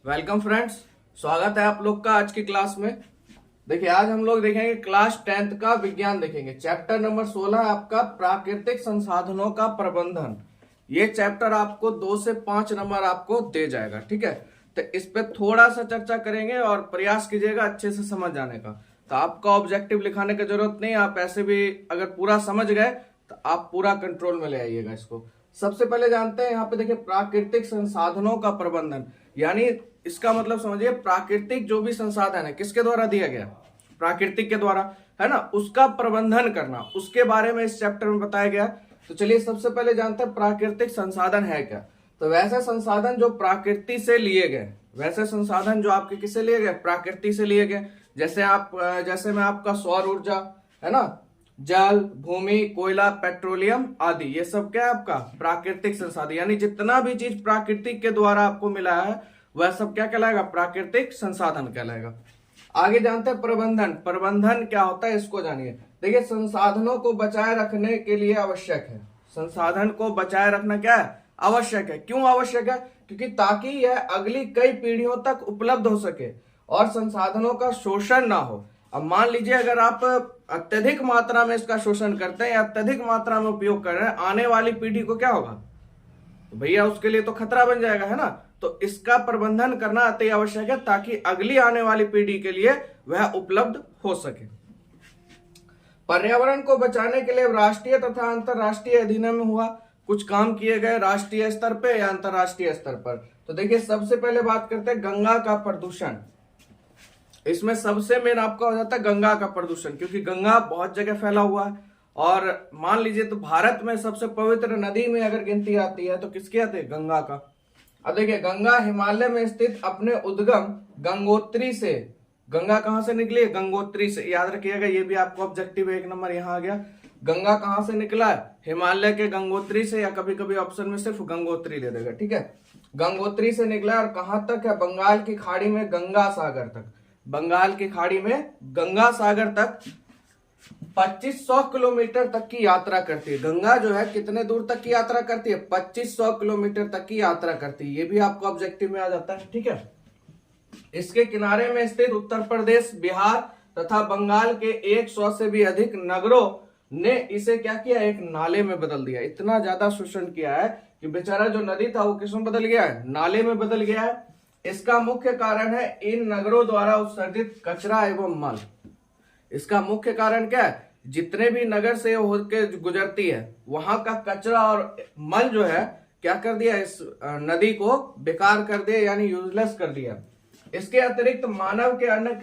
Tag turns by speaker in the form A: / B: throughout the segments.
A: Welcome friends, स्वागत है आप लोग का आज की क्लास में। देखिए, आज हम लोग देखेंगे क्लास 10th का विज्ञान देखेंगे। चैप्टर नंबर 16 आपका प्राकृतिक संसाधनों का प्रबंधन। ये चैप्टर आपको 2 से 5 नंबर आपको दे जाएगा, ठीक है। तो इस पे थोड़ा सा चर्चा करेंगे और प्रयास कीजिएगा अच्छे से समझ जाने का। तो आपका ऑब्जेक्टिव लिखाने की जरूरत नहीं, आप ऐसे भी अगर पूरा समझ गए तो आप पूरा कंट्रोल में ले आइएगा इसको। सबसे पहले जानते हैं यहाँ पे देखिए, प्राकृतिक संसाधनों का प्रबंधन, यानी इसका मतलब समझिए प्राकृतिक जो भी संसाधन है किसके द्वारा दिया गया, प्राकृतिक के द्वारा, है ना, उसका प्रबंधन करना, उसके बारे में इस चैप्टर में बताया गया। तो चलिए सबसे पहले जानते हैं प्राकृतिक संसाधन है क्या। तो वैसे संसाधन जो प्रकृति से लिए गए, वैसे संसाधन जो आपके किससे लिए गए, प्रकृति से लिए गए। जैसे में आपका सौर ऊर्जा, है ना, जल, भूमि, कोयला, पेट्रोलियम आदि, ये सब क्या है आपका प्राकृतिक संसाधन। यानी जितना भी चीज प्राकृतिक के द्वारा आपको मिला है वह सब क्या कहलाएगा, प्राकृतिक संसाधन कहलाएगा। आगे जानते हैं प्रबंधन। प्रबंधन क्या होता है इसको जानिए। देखिए, संसाधनों को बचाए रखने के लिए आवश्यक है, संसाधन को बचाए रखना क्या है, आवश्यक है। क्यों आवश्यक है? क्योंकि ताकि यह अगली कई पीढ़ियों तक उपलब्ध हो सके और संसाधनों का शोषण ना हो। अब मान लीजिए अगर आप अत्यधिक मात्रा में इसका शोषण करते हैं या अत्यधिक मात्रा में उपयोग कर रहे हैं, आने वाली पीढ़ी को क्या होगा, तो भैया उसके लिए तो खतरा बन जाएगा, है ना। तो इसका प्रबंधन करना अति आवश्यक है ताकि अगली आने वाली पीढ़ी के लिए वह उपलब्ध हो सके। पर्यावरण को बचाने के लिए राष्ट्रीय तथा अंतरराष्ट्रीय अधिनियम हुआ, कुछ काम किए गए राष्ट्रीय स्तर पे या अंतरराष्ट्रीय स्तर पर। तो देखिए, सबसे पहले बात करते हैं गंगा का प्रदूषण। इसमें सबसे मेन आपका हो जाता है गंगा का प्रदूषण, क्योंकि गंगा बहुत जगह फैला हुआ है। और मान लीजिए तो भारत में सबसे पवित्र नदी में अगर गिनती आती है तो किसकी आती है, गंगा का। अब देखिए, गंगा हिमालय में स्थित अपने उद्गम गंगोत्री से, गंगा कहां से निकली है, गंगोत्री से, याद रखिएगा, ये भी आपको ऑब्जेक्टिव 1 नंबर यहां आ गया। गंगा कहां से निकला है, हिमालय के गंगोत्री से, या कभी कभी ऑप्शन में सिर्फ गंगोत्री दे देगा, ठीक है। गंगोत्री से निकला और कहां तक है, बंगाल की खाड़ी में गंगा सागर तक, बंगाल की खाड़ी में गंगा सागर तक 2500 किलोमीटर तक की यात्रा करती है। गंगा जो है कितने दूर तक की यात्रा करती है, 2500 किलोमीटर तक की यात्रा करती है। ये भी आपको ऑब्जेक्टिव में आ जाता है, ठीक है। इसके किनारे में स्थित उत्तर प्रदेश, बिहार तथा बंगाल के 100 से भी अधिक नगरों ने इसे क्या किया, एक नाले में बदल दिया। इतना ज्यादा शोषण किया है कि बेचारा जो नदी था वो किसमें बदल गया है, नाले में बदल गया है। इसका मुख्य कारण है इन नगरों द्वारा उत्सर्जित कचरा एवं मल। इसका मुख्य कारण क्या है, जितने भी नगर से होकर गुजरती है वहां का कचरा और मल जो है क्या कर दिया, इस नदी को बेकार कर दिया, यानी यूजलेस कर दिया। इसके अतिरिक्त मानव के अन्य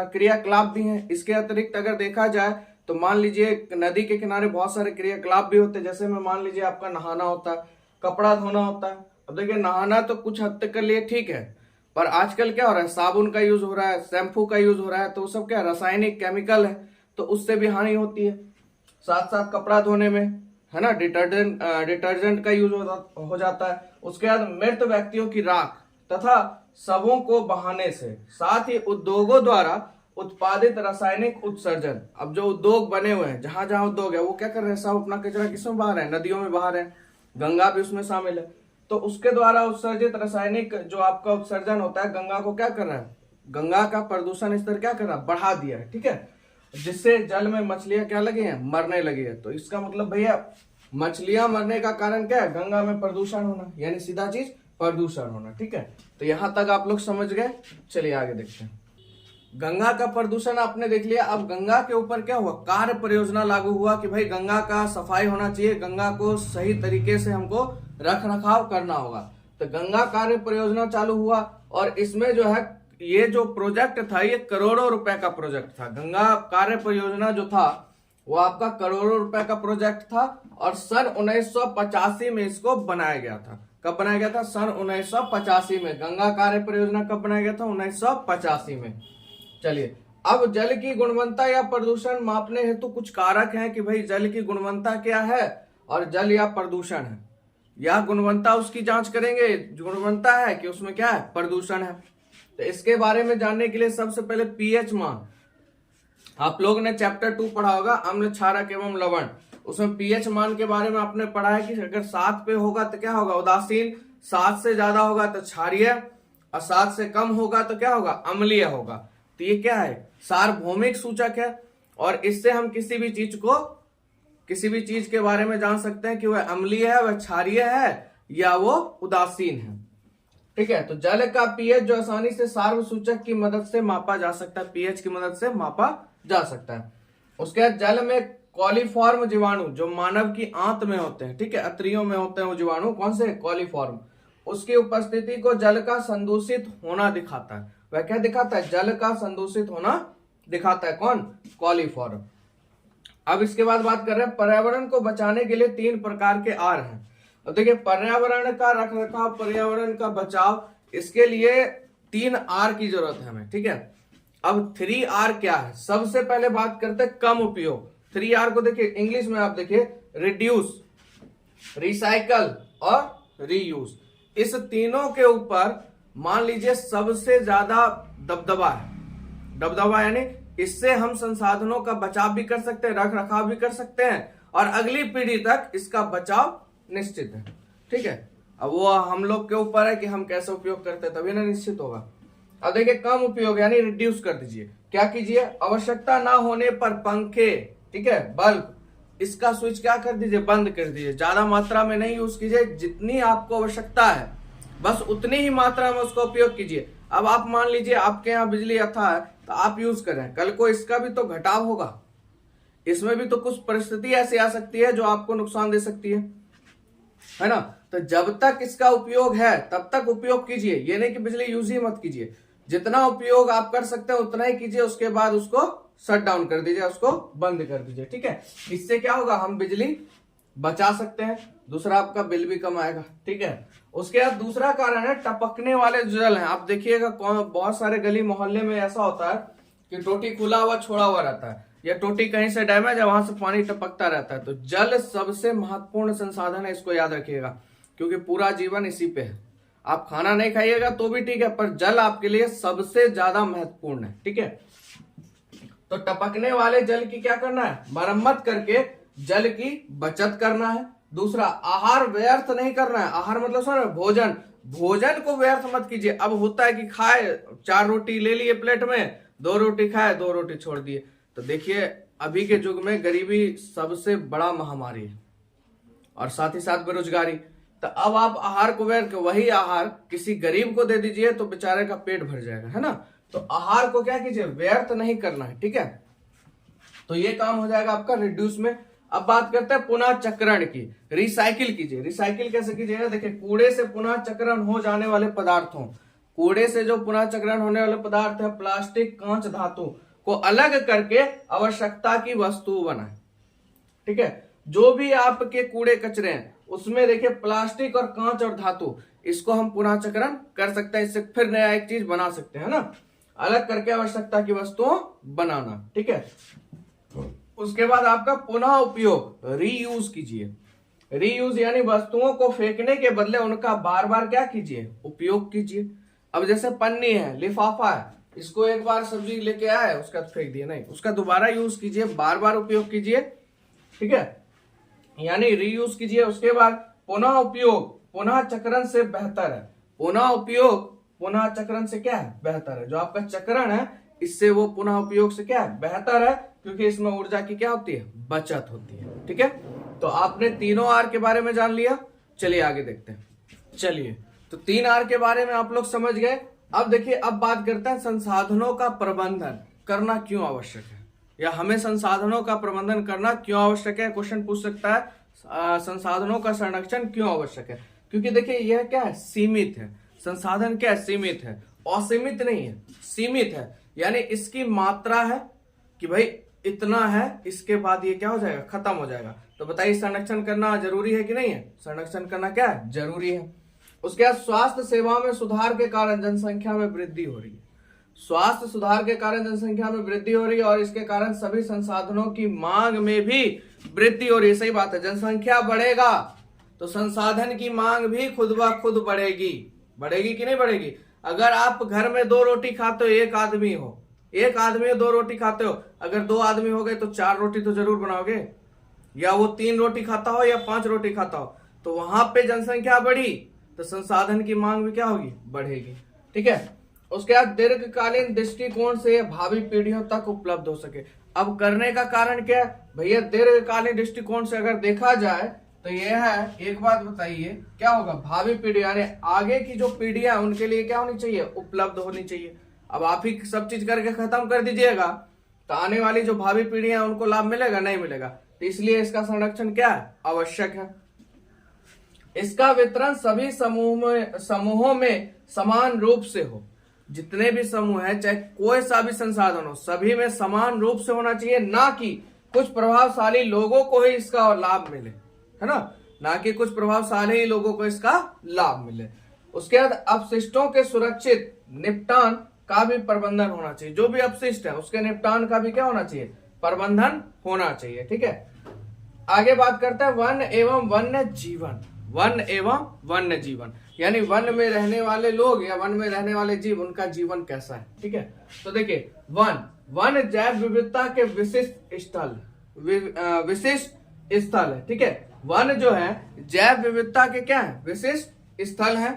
A: क्रियाकलाप भी हैं। इसके अतिरिक्त अगर देखा जाए तो मान लीजिए नदी के किनारे बहुत सारे क्रियाकलाप भी होते हैं। जैसे में मान लीजिए आपका नहाना होता है, कपड़ा धोना होता है। अब देखिए, नहाना तो कुछ हद तक के लिए ठीक है, पर आजकल क्या हो रहा है, साबुन का यूज हो रहा है, शैम्पू का यूज हो रहा है, तो सब क्या रासायनिक केमिकल है, तो उससे भी हानि होती है। साथ साथ कपड़ा धोने में, है ना, डिटर्जेंट का यूज हो जाता है। उसके बाद मृत व्यक्तियों की राख तथा शवों को बहाने से, साथ ही उद्योगों द्वारा उत्पादित रासायनिक उत्सर्जन। अब जो उद्योग बने हुए हैं, जहां जहां उद्योग है वो क्या कर रहे हैं, सब अपना कचरा किसमें बहा रहे हैं, नदियों में बहा रहे हैं, गंगा भी उसमें शामिल है। तो उसके द्वारा उत्सर्जित रासायनिक जो आपका उत्सर्जन होता है, गंगा को क्या कर रहा है, गंगा का प्रदूषण स्तर क्या कर रहा है, बढ़ा दिया है, ठीक है। जिससे जल में मछलियां क्या लगी हैं, मरने लगी है। तो इसका मतलब भैया मछलियां मरने का कारण क्या है, गंगा में प्रदूषण होना, यानी सीधा चीज प्रदूषण होना, ठीक है। तो यहां तक आप लोग समझ गए। चलिए आगे देखते हैं। गंगा का प्रदूषण आपने देख लिया। अब गंगा के ऊपर क्या हुआ, कार्य परियोजना लागू हुआ कि भाई गंगा का सफाई होना चाहिए, गंगा को सही तरीके से हमको रख रखाव करना होगा। तो गंगा कार्य परियोजना चालू हुआ और इसमें जो है ये जो प्रोजेक्ट था ये करोड़ों रुपए का प्रोजेक्ट था। गंगा कार्य परियोजना जो था वो आपका करोड़ों रुपए का प्रोजेक्ट था और सन 1985 में इसको बनाया गया था। कब बनाया गया था, सन 1985 में। गंगा कार्य परियोजना कब बनाया गया था, 1985 में। चलिए, अब जल की गुणवत्ता या प्रदूषण मापने हेतु कुछ कारक हैं कि भाई जल की गुणवत्ता क्या है और जल या प्रदूषण है, या गुणवत्ता उसकी जांच करेंगे, गुणवत्ता है कि उसमें क्या है, प्रदूषण है। तो इसके बारे में जानने के लिए सबसे पहले पीएच मान, आप लोगों ने चैप्टर 2 पढ़ा होगा, अम्ल, क्षारक एवं लवण। उसमें पीएच मान के बारे में आपने पढ़ा है कि अगर 7 पे होगा तो क्या होगा, उदासीन, 7 से ज्यादा होगा तो क्षारीय, और 7 से कम होगा तो क्या होगा, अम्लीय होगा। तो ये क्या है, सार्वभौमिक सूचक है, और इससे हम किसी भी चीज के बारे में जान सकते हैं कि वह अम्लीय है, वह क्षारीय है, या वो उदासीन है। ठीक है, तो जल का पीएच जो आसानी से सार्व सूचक की मदद से मापा जा सकता है, पीएच की मदद से मापा जा सकता है। उसके बाद जल में कॉलीफॉर्म जीवाणु जो मानव की आंत में होते हैं, ठीक है, अत्रियों में होते हैं वो जीवाणु, कौन से, कॉलीफॉर्म, उसकी उपस्थिति को जल का संदूषित होना दिखाता है। वह क्या दिखाता है, जल का संदूषित होना दिखाता है, कौन, कॉलीफॉर्म। अब इसके बाद बात कर रहे हैं पर्यावरण को बचाने के लिए 3 प्रकार के आर हैं। अब देखिए, पर्यावरण का रखरखाव, पर्यावरण का बचाव, इसके लिए 3 आर की जरूरत है हमें। ठीक है, अब 3 आर क्या है, सबसे पहले बात करते हैं कम उपयोग। 3 आर को देखिए इंग्लिश में आप देखिए, रिड्यूस, रिसाइकल और रीयूज। इस तीनों के ऊपर मान लीजिए सबसे ज्यादा दबदबा है। दबदबा यानी इससे हम संसाधनों का बचाव भी कर सकते हैं, रख रखाव भी कर सकते हैं, और अगली पीढ़ी तक इसका बचाव निश्चित है। ठीक है, अब वो हम लोग के ऊपर है कि हम कैसे उपयोग करते हैं, तभी ना निश्चित होगा। अब देखिए, कम उपयोग यानी रिड्यूस कर दीजिए। क्या कीजिए, आवश्यकता ना होने पर पंखे, ठीक है, बल्ब, इसका स्विच क्या कर दीजिए, बंद कर दीजिए। ज्यादा मात्रा में नहीं यूज कीजिए, जितनी आपको आवश्यकता है बस उतनी ही मात्रा में उसका उपयोग कीजिए। अब आप मान लीजिए आपके यहाँ बिजली अथा है तो आप यूज कर रहे हैं, कल को इसका भी तो घटाव होगा, इसमें भी तो कुछ परिस्थिति ऐसी आ सकती है जो आपको नुकसान दे सकती है ना। तो जब तक इसका उपयोग है तब तक उपयोग कीजिए, ये नहीं कि बिजली यूज ही मत कीजिए। जितना उपयोग आप कर सकते हैं उतना ही कीजिए, उसके बाद उसको शट डाउन कर दीजिए, उसको बंद कर दीजिए। ठीक है, इससे क्या होगा, हम बिजली बचा सकते हैं, दूसरा आपका बिल भी कम आएगा। ठीक है, उसके बाद दूसरा कारण है टपकने वाले जल हैं। आप देखिएगा बहुत सारे गली मोहल्ले में ऐसा होता है कि टोटी खुला हुआ छोड़ा हुआ रहता है, या टोटी कहीं से डैमेज है, वहां से पानी टपकता रहता है। तो जल सबसे महत्वपूर्ण संसाधन है, इसको याद रखिएगा, क्योंकि पूरा जीवन इसी पे है। आप खाना नहीं खाइएगा तो भी ठीक है, पर जल आपके लिए सबसे ज्यादा महत्वपूर्ण है। ठीक है, तो टपकने वाले जल की क्या करना है, मरम्मत करके जल की बचत करना है। दूसरा, आहार व्यर्थ नहीं करना है। आहार मतलब सुनो, भोजन, भोजन को व्यर्थ मत कीजिए। अब होता है कि खाए 4 रोटी ले लिए प्लेट में, 2 रोटी खाए, 2 रोटी छोड़ दिए। तो देखिए, अभी के युग में गरीबी सबसे बड़ा महामारी है, और साथ ही साथ बेरोजगारी। तो अब आप आहार को व्यर्थ, वही आहार किसी गरीब को दे दीजिए तो बेचारे का पेट भर जाएगा, है ना। तो आहार को क्या कीजिए, व्यर्थ नहीं करना है। ठीक है, तो ये काम हो जाएगा आपका रिड्यूस में। अब बात करते हैं पुनः चक्रण की, रिसाइकिल कीजिए। रिसाइकिल कैसे कीजिएगा, देखिए, कूड़े से पुनः चक्रण हो जाने वाले पदार्थों, कूड़े से जो पुनः चक्रण होने वाले पदार्थ है, प्लास्टिक, कांच, धातु को अलग करके आवश्यकता की वस्तु बनाए। ठीक है, जो भी आपके कूड़े कचरे हैं उसमें देखिए प्लास्टिक और कांच और धातु, इसको हम पुनः चक्रण कर सकते हैं, इससे फिर नया एक चीज बना सकते हैं ना, अलग करके आवश्यकता की वस्तुओं बनाना। ठीक है, उसके बाद आपका पुनः उपयोग, रीयूज कीजिए। रीयूज यानी वस्तुओं को फेंकने के बदले उनका बार बार क्या कीजिए, उपयोग कीजिए। अब जैसे पन्नी है, लिफाफा है, इसको एक बार सब्जी लेके आए उसका फेंक दिया, नहीं, उसका दोबारा यूज कीजिए, बार बार उपयोग कीजिए। ठीक है, यानी रीयूज कीजिए। उसके बाद पुनः उपयोग पुनः चक्रण से बेहतर है। पुनः उपयोग पुनः चक्रण से क्या है, बेहतर है। जो आपका चक्रण है इससे वो पुनः उपयोग से क्या है, बेहतर है, क्योंकि इसमें ऊर्जा की क्या होती है, बचत होती है। ठीक है, तो आपने तीनों आर के बारे में जान लिया। चलिए आगे देखते हैं। चलिए, तो 3 आर के बारे में आप लोग समझ गए। अब देखिए, अब बात करते हैं संसाधनों का प्रबंधन करना क्यों आवश्यक है, या हमें संसाधनों का प्रबंधन करना क्यों आवश्यक है। क्वेश्चन पूछ सकता है, संसाधनों का संरक्षण क्यों आवश्यक है। क्योंकि देखिए, यह क्या है, सीमित है। संसाधन क्या है, सीमित है, असीमित नहीं है, सीमित है। यानी इसकी मात्रा है कि भाई इतना है, इसके बाद ये क्या हो जाएगा, खत्म हो जाएगा। तो बताइए, संरक्षण करना जरूरी है कि नहीं है, संरक्षण करना क्या है, जरूरी है। उसके बाद स्वास्थ्य सेवाओं में सुधार के कारण जनसंख्या में वृद्धि हो रही है। स्वास्थ्य सुधार के कारण जनसंख्या में वृद्धि हो रही है, और इसके कारण सभी संसाधनों की मांग में भी वृद्धि हो रही है। सही बात है, जनसंख्या बढ़ेगा तो संसाधन की मांग भी खुद ब खुद बढ़ेगी। बढ़ेगी कि नहीं बढ़ेगी। अगर आप घर में 2 रोटी खाते हो, एक आदमी हो, 2 रोटी खाते हो, अगर 2 आदमी हो गए तो 4 रोटी तो जरूर बनाओगे, या वो 3 रोटी खाता हो या 5 रोटी खाता हो। तो वहां पे जनसंख्या बढ़ी तो संसाधन की मांग भी क्या होगी, बढ़ेगी। ठीक है। उसके बाद दीर्घकालीन दृष्टिकोण से भावी पीढ़ियों तक उपलब्ध हो सके। अब करने का कारण क्या है भैया, दीर्घकालीन दृष्टिकोण से अगर देखा जाए तो यह है, एक बात बताइए क्या होगा, भावी पीढ़ी यानी आगे की जो पीढ़ियां उनके लिए क्या होनी चाहिए, उपलब्ध होनी चाहिए। अब आप ही सब चीज करके खत्म कर दीजिएगा तो आने वाली जो भावी पीढ़ियां उनको लाभ मिलेगा, नहीं मिलेगा। तो इसलिए इसका संरक्षण क्या है, आवश्यक है। इसका वितरण सभी समूहों में समान रूप से हो। जितने भी समूह है, चाहे कोई सा भी संसाधन हो, सभी में समान रूप से होना चाहिए, ना कि कुछ प्रभावशाली लोगों को ही इसका लाभ मिले, है ना कि कुछ प्रभावशाली लोगों को इसका लाभ मिले। उसके बाद अपशिष्टों के सुरक्षित निपटान का भी प्रबंधन होना चाहिए। जो भी अपशिष्ट है उसके निपटान का भी क्या होना चाहिए, प्रबंधन होना चाहिए। ठीक है, आगे बात करते हैं वन एवं वन्य जीवन। वन एवं वन्य जीवन यानी वन में रहने वाले लोग या वन में रहने वाले जीव, उनका जीवन कैसा है। ठीक है, तो देखिए वन जैव विविधता के विशिष्ट स्थल है। ठीक है, वन जो है जैव विविधता के क्या है, विशिष्ट स्थल है।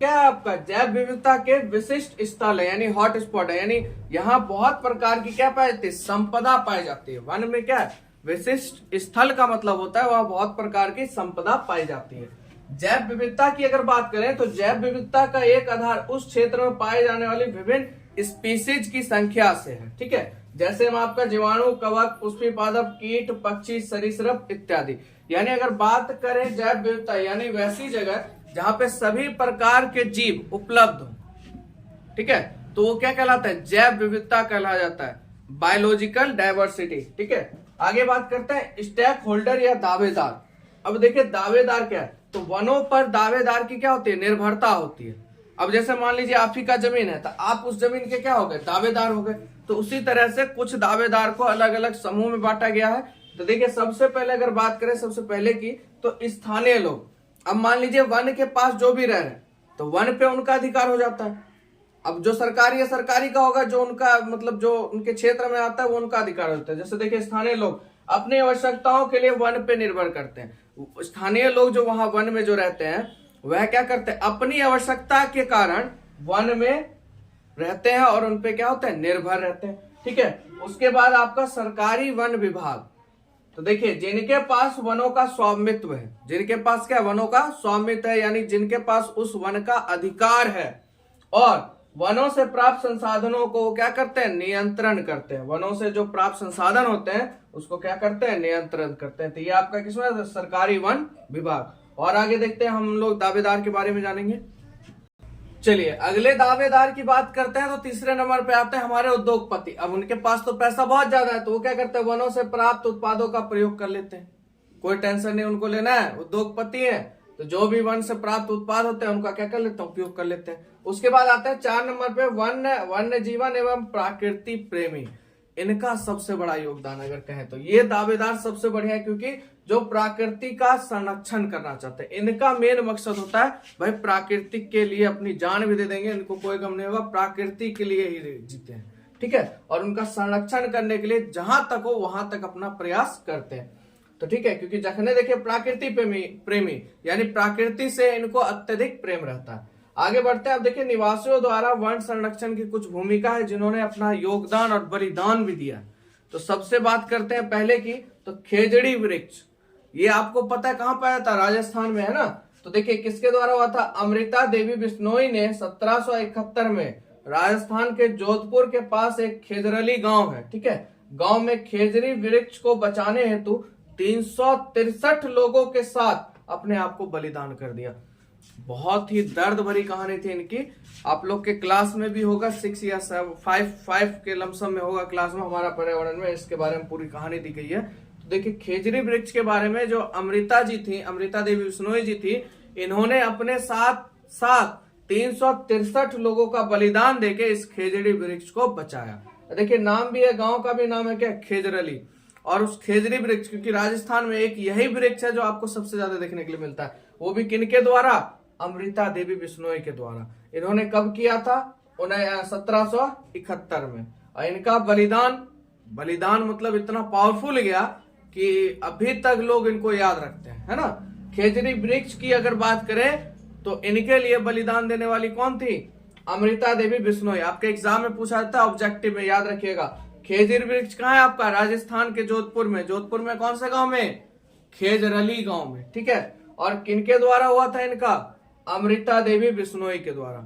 A: क्या है आपका, जैव विविधता के विशिष्ट स्थल है, यानी हॉट स्पॉट है, यानी यहाँ बहुत प्रकार की क्या पाई जाती है, संपदा पाई जाती है। वन में क्या है, विशिष्ट स्थल का मतलब होता है वहां बहुत प्रकार की संपदा पाई जाती है। जैव विविधता की अगर बात करें तो जैव विविधता का एक आधार उस क्षेत्र में पाए जाने वाली विभिन्न स्पीसीज की संख्या से है। ठीक है, जैसे हम आपका जीवाणु, कवक, पुष्पी पादप, कीट, पक्षी, सरीसृप इत्यादि। यानी अगर बात करें जैव विविधता यानी वैसी जगह जहां पे सभी प्रकार के जीव उपलब्ध हो, ठीक है, तो वो क्या कहलाता है, जैव विविधता कहला जाता है, बायोलॉजिकल डाइवर्सिटी। ठीक है, आगे बात करते हैं स्टेक होल्डर या दावेदार। अब देखिए दावेदार क्या है, तो वनों पर दावेदार की क्या होती है, निर्भरता होती है। अब जैसे मान लीजिए आप ही का जमीन है तो आप उस जमीन के क्या हो गए, दावेदार हो गए। तो उसी तरह से कुछ दावेदार को अलग अलग समूह में बांटा गया है। तो देखिए सबसे पहले अगर बात करें सबसे पहले की, तो स्थानीय लोग। अब मान लीजिए वन के पास जो भी रह रहे हैं तो वन पे उनका अधिकार हो जाता है। अब जो सरकारी है सरकारी का होगा, जो उनका मतलब जो उनके क्षेत्र में आता है वो उनका अधिकार होता है। जैसे देखिए स्थानीय लोग अपनी आवश्यकताओं के लिए वन पे निर्भर करते हैं। स्थानीय लोग जो वहां वन में जो रहते हैं वह क्या करते हैं, अपनी आवश्यकता के कारण वन में रहते हैं और उनपे क्या होता है, निर्भर रहते हैं। ठीक है, उसके बाद आपका सरकारी वन विभाग। तो देखिए जिनके पास वनों का स्वामित्व है, जिनके पास क्या वनों का स्वामित्व है, यानी जिनके पास उस वन का अधिकार है और वनों से प्राप्त संसाधनों को क्या करते हैं, नियंत्रण करते हैं। वनों से जो प्राप्त संसाधन होते हैं उसको क्या करते हैं, नियंत्रण करते हैं। तो ये आपका किसमें, सरकारी वन विभाग। और आगे देखते हैं हम लोग दावेदार के बारे में जानेंगे। चलिए अगले दावेदार की बात करते हैं। तो तीसरे नंबर पे आते हैं हमारे उद्योगपति। अब उनके पास तो पैसा बहुत ज्यादा है तो वो क्या करते हैं, वनों से प्राप्त उत्पादों का प्रयोग कर लेते हैं। कोई टेंशन नहीं उनको लेना है, उद्योगपति है तो जो भी वन से प्राप्त उत्पाद होते हैं उनका क्या कर लेते हैं, उपयोग कर लेते हैं। उसके बाद आता है 4 नंबर पे वन्य जीवन एवं प्रकृति प्रेमी। इनका सबसे बड़ा योगदान अगर कहें तो ये दावेदार सबसे बढ़िया है, क्योंकि जो प्रकृति का संरक्षण करना चाहते हैं। इनका मेन मकसद होता है भाई प्रकृति के लिए अपनी जान भी दे देंगे, इनको कोई गम नहीं होगा, प्रकृति के लिए ही जीते हैं। ठीक है, और उनका संरक्षण करने के लिए जहां तक हो वहां तक अपना प्रयास करते हैं। तो ठीक है, क्योंकि जखने देखिए प्रकृति प्रेमी यानी प्रकृति से इनको अत्यधिक प्रेम रहता है। आगे बढ़ते हैं। अब देखिए निवासियों द्वारा वन संरक्षण की कुछ भूमिका है जिन्होंने अपना योगदान और बलिदान भी दिया। तो सबसे बात करते हैं पहले की, तो खेजड़ी वृक्ष। ये आपको पता है कहां पाया था, राजस्थान में, है ना। तो देखिए किसके द्वारा हुआ था, अमृता देवी बिश्नोई ने 1771 में राजस्थान के जोधपुर के पास एक खेजरली गांव है, ठीक है, गांव में खेजड़ी वृक्ष को बचाने हेतु 363 लोगों के साथ अपने आप को बलिदान कर दिया। बहुत ही दर्द भरी कहानी थी इनकी। आप लोग के क्लास में भी होगा, 6 या 5 के लमसम में होगा क्लास में, हमारा पर्यावरण में इसके बारे में पूरी कहानी दी गई है। तो देखिए खेजड़ी वृक्ष के बारे में जो अमृता जी थी, अमृता देवी बिश्नोई जी थी, इन्होंने अपने साथ 363 लोगों का बलिदान देके इस खेजड़ी वृक्ष को बचाया। देखिए नाम भी है, गांव का भी नाम है क्या, खेजरली। और उस खेजड़ी वृक्ष, क्योंकि राजस्थान में एक यही वृक्ष है जो आपको सबसे ज्यादा देखने के लिए मिलता है, वो भी किनके द्वारा, अमृता देवी बिश्नोई के द्वारा। इन्होंने कब किया था, 1771 में। और इनका बलिदान मतलब इतना पावरफुल गया कि अभी तक लोग इनको याद रखते हैं, है ना। खेजड़ी वृक्ष की अगर बात करें तो इनके लिए बलिदान देने वाली कौन थी, अमृता देवी बिश्नोई। आपके एग्जाम में पूछा जाता है, ऑब्जेक्टिव में याद रखिएगा। खेजड़ी वृक्ष कहाँ है आपका? राजस्थान के जोधपुर में। जोधपुर में कौन से गांव में? खेजरली गांव में, ठीक है। और किनके द्वारा हुआ था इनका? अमृता देवी बिश्नोई के द्वारा।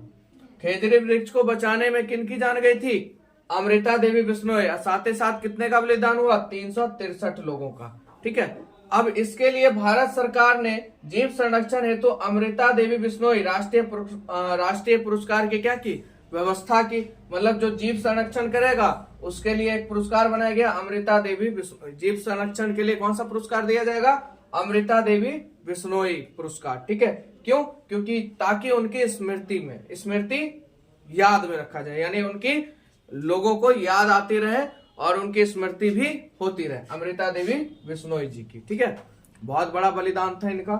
A: खेजड़ी वृक्ष को बचाने में किनकी जान गई थी? अमृता देवी बिश्नोई। साथ ही साथ कितने का बलिदान हुआ? 363 लोगों का, ठीक है। अब इसके लिए भारत सरकार ने जीव संरक्षण हेतु अमृता देवी बिश्नोई राष्ट्रीय पुरस्कार की क्या की? व्यवस्था की। मतलब जो जीव संरक्षण करेगा उसके लिए एक पुरस्कार बनाया गया, अमृता देवी बिश्नोई। जीव संरक्षण के लिए कौन सा पुरस्कार दिया जाएगा? अमृता देवी बिश्नोई पुरस्कार, ठीक है। क्यों? क्योंकि ताकि उनकी स्मृति याद में रखा जाए, यानी उनकी लोगों को याद आती रहे और उनकी स्मृति भी होती रहे, अमृता देवी बिश्नोई जी की, ठीक है। बहुत बड़ा बलिदान था इनका।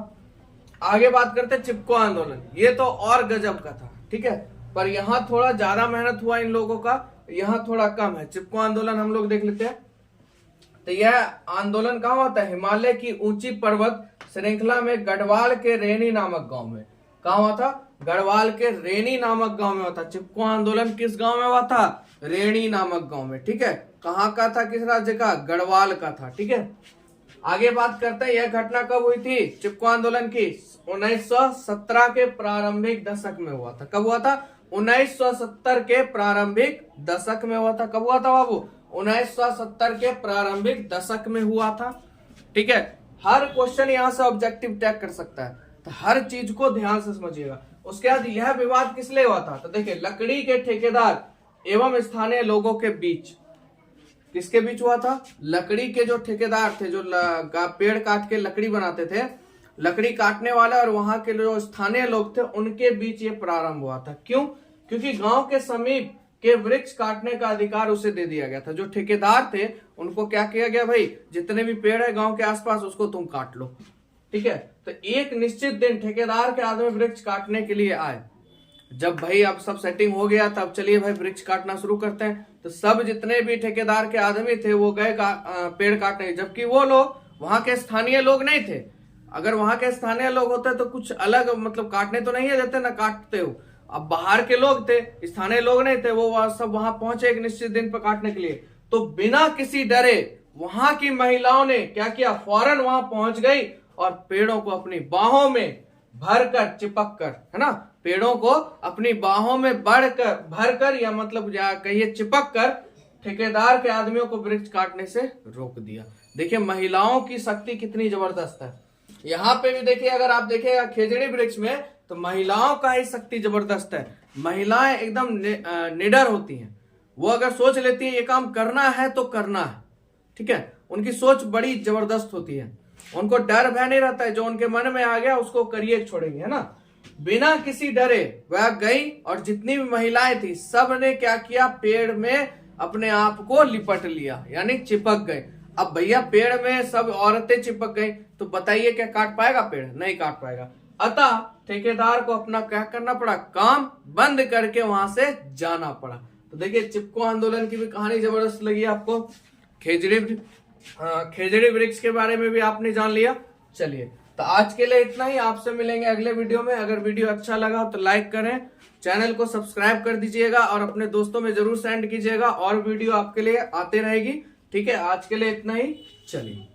A: आगे बात करते हैं चिपको आंदोलन। ये तो और गजब का था, ठीक है, पर यहाँ थोड़ा ज्यादा मेहनत हुआ इन लोगों का, यहाँ थोड़ा कम है। चिपको आंदोलन हम लोग देख लेते हैं। तो यह आंदोलन कहाँ होता है? हिमालय की ऊंची पर्वत श्रृंखला में गढ़वाल के रेनी नामक गांव में। कहाँ हुआ था? गढ़वाल के रेनी नामक गांव में हुआ था। चिपको आंदोलन किस गांव में हुआ था? रेनी नामक गांव में, ठीक है। कहाँ का था? किस राज्य का? गढ़वाल का था, ठीक है। आगे बात करते हैं, यह घटना कब हुई थी चिपको आंदोलन की? 1917 के प्रारंभिक दशक में हुआ था। कब हुआ था? 1970 के प्रारंभिक दशक में हुआ था। कब हुआ था बाबू? 1970 के प्रारंभिक दशक में हुआ था, ठीक है। हर क्वेश्चन यहाँ से ऑब्जेक्टिव टैग कर सकता है, तो हर चीज को ध्यान से समझिएगा। उसके बाद यह विवाद किस लिए हुआ था? तो देखिए, लकड़ी के ठेकेदार एवं स्थानीय लोगों के बीच। किसके बीच हुआ था? लकड़ी के जो ठेकेदार थे, जो पेड़ काट के लकड़ी बनाते थे, लकड़ी काटने वाले और वहां के जो स्थानीय लोग थे, उनके बीच ये प्रारंभ हुआ था। क्यों? क्योंकि गांव के समीप के वृक्ष काटने का अधिकार उसे दे दिया गया था। जो ठेकेदार थे उनको क्या किया गया? भाई जितने भी पेड़ है गांव के आसपास उसको तुम काट लो, ठीक है। तो एक निश्चित दिन ठेकेदार के आदमी वृक्ष काटने के लिए आए। जब भाई अब सब सेटिंग हो गया, तब चलिए भाई वृक्ष काटना शुरू करते हैं। तो सब जितने भी ठेकेदार के आदमी थे वो गए पेड़ काटने, जबकि वो लोग वहां के स्थानीय लोग नहीं थे। अगर वहां के स्थानीय लोग होते तो कुछ अलग, मतलब काटने तो नहीं देते ना, काटते हो। अब बाहर के लोग थे, स्थानीय लोग नहीं थे, वो सब वहां पहुंचे एक निश्चित दिन पर काटने के लिए। तो बिना किसी डरे वहां की महिलाओं ने क्या किया? फौरन वहां पहुंच गई और पेड़ों को अपनी बाहों में भरकर, चिपक कर, है ना, पेड़ों को अपनी बाहों में भरकर या मतलब कहिए चिपक कर ठेकेदार के आदमियों को वृक्ष काटने से रोक दिया। देखिए महिलाओं की शक्ति कितनी जबरदस्त है। यहाँ पे भी देखिए, अगर आप देखिएगा खेजड़ी वृक्ष में, तो महिलाओं का ही शक्ति जबरदस्त है। महिलाएं एकदम निडर होती हैं। वो अगर सोच लेती है ये काम करना है तो करना है, ठीक है। उनकी सोच बड़ी जबरदस्त होती है, उनको डर भय नहीं रहता है। जो उनके मन में आ गया उसको करिए छोड़ेंगे, है ना। बिना किसी डरे वह गई और जितनी भी महिलाएं थी सब ने क्या किया? पेड़ में अपने आप को लिपट लिया, यानी चिपक गए। अब भैया पेड़ में सब औरतें चिपक गई तो बताइए क्या काट पाएगा पेड़? नहीं काट पाएगा। अतः ठेकेदार को अपना क्या करना पड़ा? काम बंद करके वहां से जाना पड़ा। तो देखिए चिपको आंदोलन की भी कहानी जबरदस्त लगी आपको। खेजड़ी वृक्ष के बारे में भी आपने जान लिया। चलिए तो आज के लिए इतना ही, आपसे मिलेंगे अगले वीडियो में। अगर वीडियो अच्छा लगा तो लाइक करें, चैनल को सब्सक्राइब कर दीजिएगा और अपने दोस्तों में जरूर सेंड कीजिएगा, और वीडियो आपके लिए आते रहेगी, ठीक है। आज के लिए इतना ही, चलिए।